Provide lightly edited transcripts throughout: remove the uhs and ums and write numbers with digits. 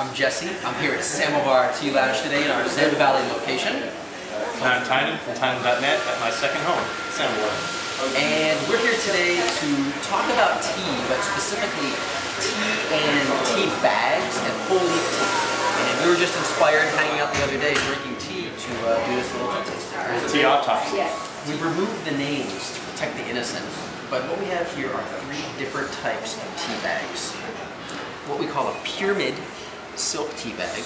I'm Jesse. I'm here at Samovar Tea Lounge today in our Sand Valley location. And I'm Tynan from Tynan.net at my second home, Samovar. And we're here today to talk about tea, but specifically tea and tea bags and whole leaf tea. And we were just inspired hanging out the other day drinking tea to do this little Tea Autopsy. We've removed the names to protect the innocent, but what we have here are 3 different types of tea bags. What we call a pyramid silk tea bag,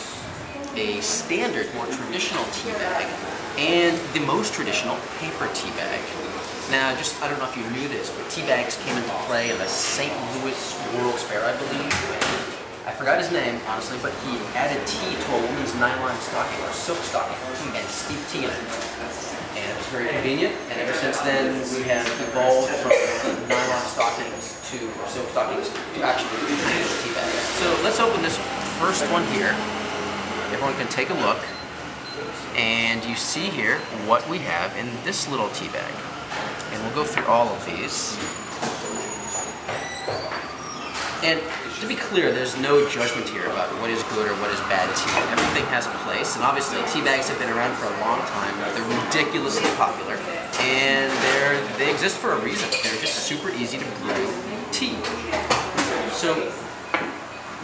a standard, more traditional tea bag, and the most traditional paper tea bag. Now, I don't know if you knew this, but tea bags came into play in the St. Louis World's Fair, I believe. I forgot his name, honestly, but he added tea to a woman's nylon stocking or silk stocking and steeped tea in it. And it was very convenient, and ever since then we have evolved from nylon stockings to silk stockings to actually tea bags. So let's open this first one here. Everyone can take a look, and you see here what we have in this little tea bag. And we'll go through all of these. And to be clear, there's no judgment here about what is good or what is bad tea. Everything has a place, and obviously tea bags have been around for a long time. They're ridiculously popular, and they exist for a reason. They're just super easy to brew tea. So,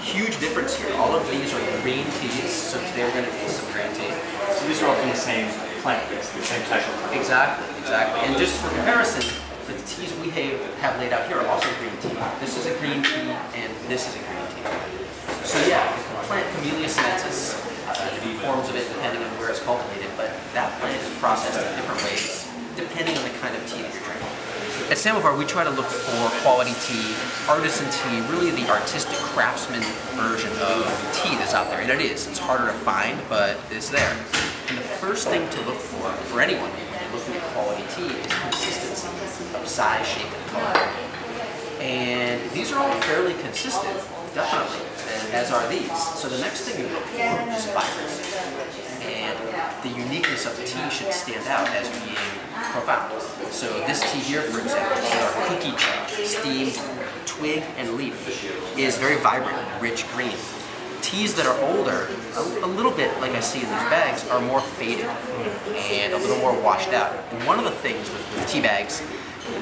huge difference here. All of these are green teas, so today we're going to taste some green tea. So these are all from the same plant, the same type of plant. Exactly. And just for comparison, the teas we have laid out here are also green tea. This is a green tea, and this is a green tea. So yeah, the plant Camellia sinensis, forms of it depending on where it's cultivated, but that plant is processed in different ways depending on the kind of tea that you're drinking. At Samovar, we try to look for quality tea, artisan tea, really the artistic craftsman version of tea that's out there. And it is. It's harder to find, but it's there. And the first thing to look for anyone looking at quality tea, is consistency of size, shape, and color. And these are all fairly consistent, definitely, and as are these. So the next thing you look for is vibrancy. And the uniqueness of the tea should stand out as being profound. So this tea here, for example, with our cookie tea, steamed twig and leaf, is very vibrant, rich green. Teas that are older, a little bit like I see in these bags, are more faded and a little more washed out. And one of the things with tea bags,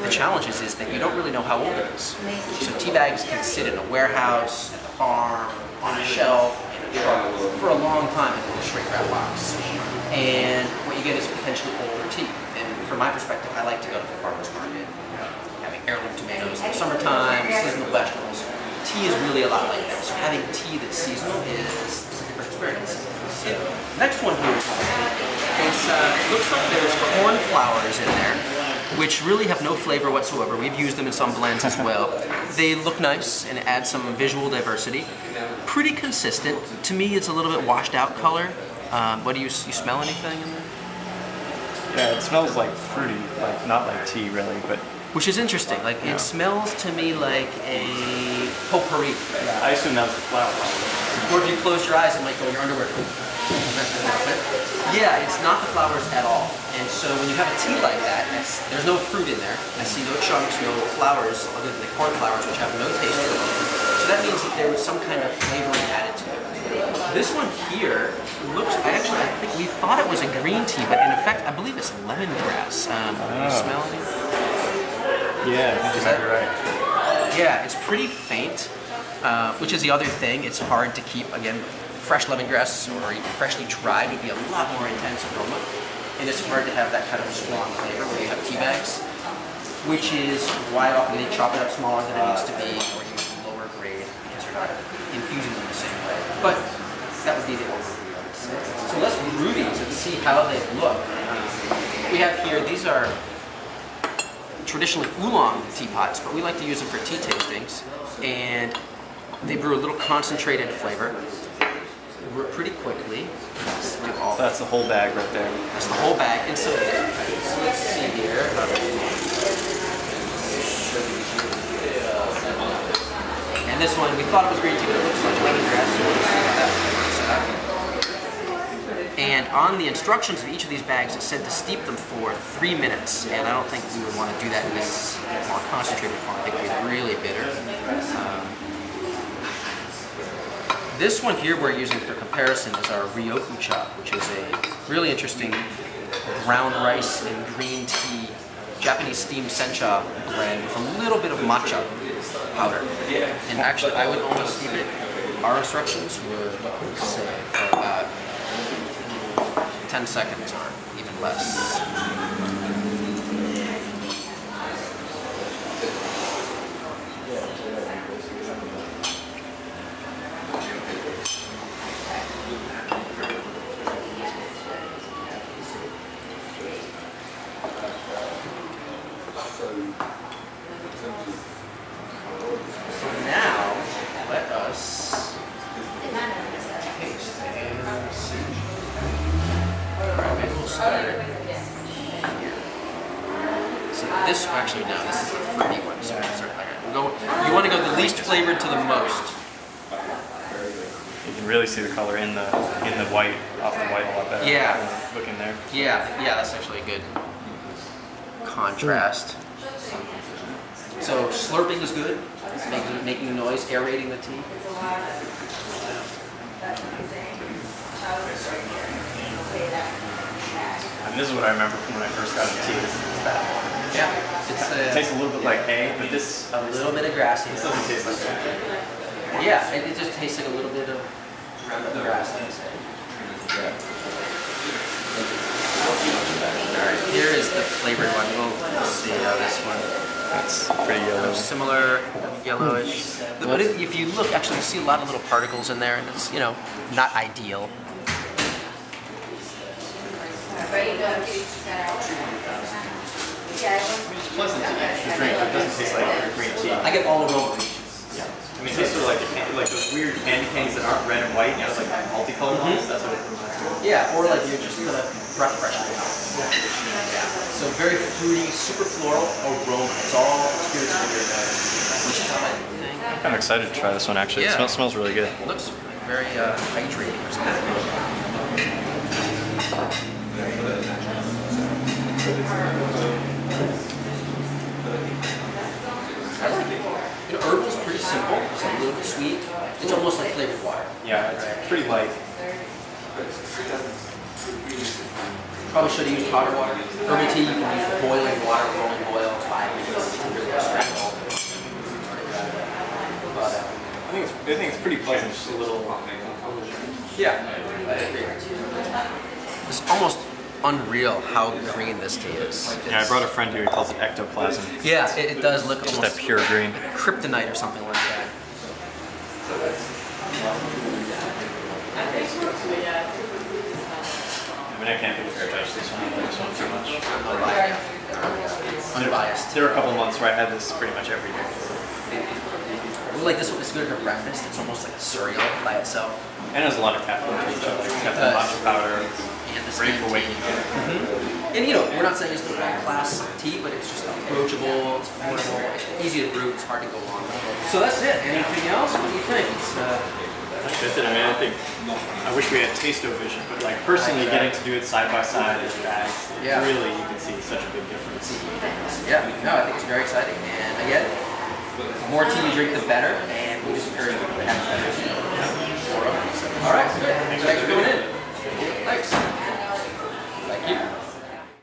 the challenge is that you don't really know how old it is. So tea bags can sit in a warehouse, at the farm, on a shelf, in a truck, for a long time in a shrink wrap box. And what you get is potentially older tea. And from my perspective, I like to go to the farmer's market, having heirloom tomatoes in the summertime, seasonal vegetables. Tea is really a lot like that. So having tea that's seasonal is a different experience. So, next one here is, looks like there's corn flowers in there, which really have no flavor whatsoever. We've used them in some blends as well. They look nice and add some visual diversity. Pretty consistent. To me, it's a little bit washed out color. What do you smell anything in there? Yeah, it smells like fruity, like not like tea really, but. Which is interesting. Like it smells to me like a potpourri. Yeah, I assume that was the flower. Or if you close your eyes, it might go in your underwear. Yeah, it's not the flowers at all. And so when you have a tea like that, there's no fruit in there. I see no chunks, no flowers, other than the corn flowers, which have no taste to them. So that means that there was some kind of flavoring added to it. This one here looks, I think we thought it was a green tea, but in effect, I believe it's lemongrass. You smell it? Yeah, I think you're right. Yeah, it's pretty faint, which is the other thing. It's hard to keep, again, fresh lemongrass or even freshly dried would be a lot more intense aroma. And it's hard to have that kind of strong flavor when you have tea bags, which is why often they chop it up smaller than it needs to be, or use lower grade because you're not infusing them the same way. But that would be the overview of it. So let's brew these and see how they look. We have here, these are traditionally oolong teapots, but we like to use them for tea tastings, and they brew a little concentrated flavor. They brew it pretty quickly. So that's the whole bag right there. That's the whole bag. And so let's see here. And this one, we thought it was green tea, but it looks like lemongrass. So we'll see how that works out. And on the instructions of each of these bags, it said to steep them for 3 minutes, and I don't think we would want to do that in this more concentrated form. I think it would be really bitter. this one here we're using for comparison is our Ryoku Cha, which is a really interesting brown rice and green tea Japanese steamed sencha blend with a little bit of matcha powder. And actually, I would almost keep it. Our instructions would say for about 10 seconds or even less. Now, let us taste and see. Alright, maybe we'll start here. So this, actually no, this is the fruity one, so we'll start like that. We'll go, you want to go the least flavored to the most. You can really see the color in the white, off the white a lot better. Yeah. Look in there. Yeah, that's actually a good contrast. So slurping is good, making a noise, aerating the tea. And this is what I remember from when I first got into tea. This is that. Yeah, It tastes a little bit like hay, but this a little bit of grassy. this doesn't taste like hay. Yeah, it just tastes like a little bit of grass. Alright, here is the flavored one. We'll see how this one. That's pretty yellow. Similar, yellowish. But if you look, actually, you see a lot of little particles in there, and it's, you know, not ideal. It's pleasant to drink. It doesn't taste like green tea. I get all aroma. Yeah. I mean, it tastes sort of like those weird candy canes that aren't red and white, you know, like multicolored ones. That's what it reminds me of. Yeah, or like you're just gonna breath freshening. Yeah. So very fruity, super floral aroma. It's all spirits in your nose. Which is how I think. I'm kind of excited to try this one actually. Yeah. It smells really good. It looks very hydrating or something. I like it. You know, herbal's pretty simple. It's a little bit sweet. It's almost like flavored water. Yeah, it's pretty light. Probably should have used hotter water. Herbal tea, you can use boiling water, rolling boil, 5 minutes to really extract all the but, I think it's pretty pleasant. Just a little. yeah, I agree. It's almost unreal how green this tea is. Yeah, I brought a friend here. He calls it ectoplasm. Yeah, it does look Just almost that pure green. kryptonite or something like that. I mean, I can't be fair judge this one. I like this one too much. Unbiased. There were a couple months where I had this pretty much every day. Like this one is good for breakfast. It's almost like a cereal by itself. And it has a lot of caffeine to each other. It's got the matcha powder. And the Great for waking up. And you know, we're not saying it's the right class tea, but it's just approachable, it's affordable, it's easy to brew, it's hard to go on. So that's it. Anything else? What do you think? That's it. I mean, I think I wish we had taste-o-vision, but like personally getting to do it side by side in bags, really you can see such a big difference. Yeah, no, I think it's very exciting. And again, the more tea you drink, the better. And we just encourage people to have better tea. All right, thanks for coming in.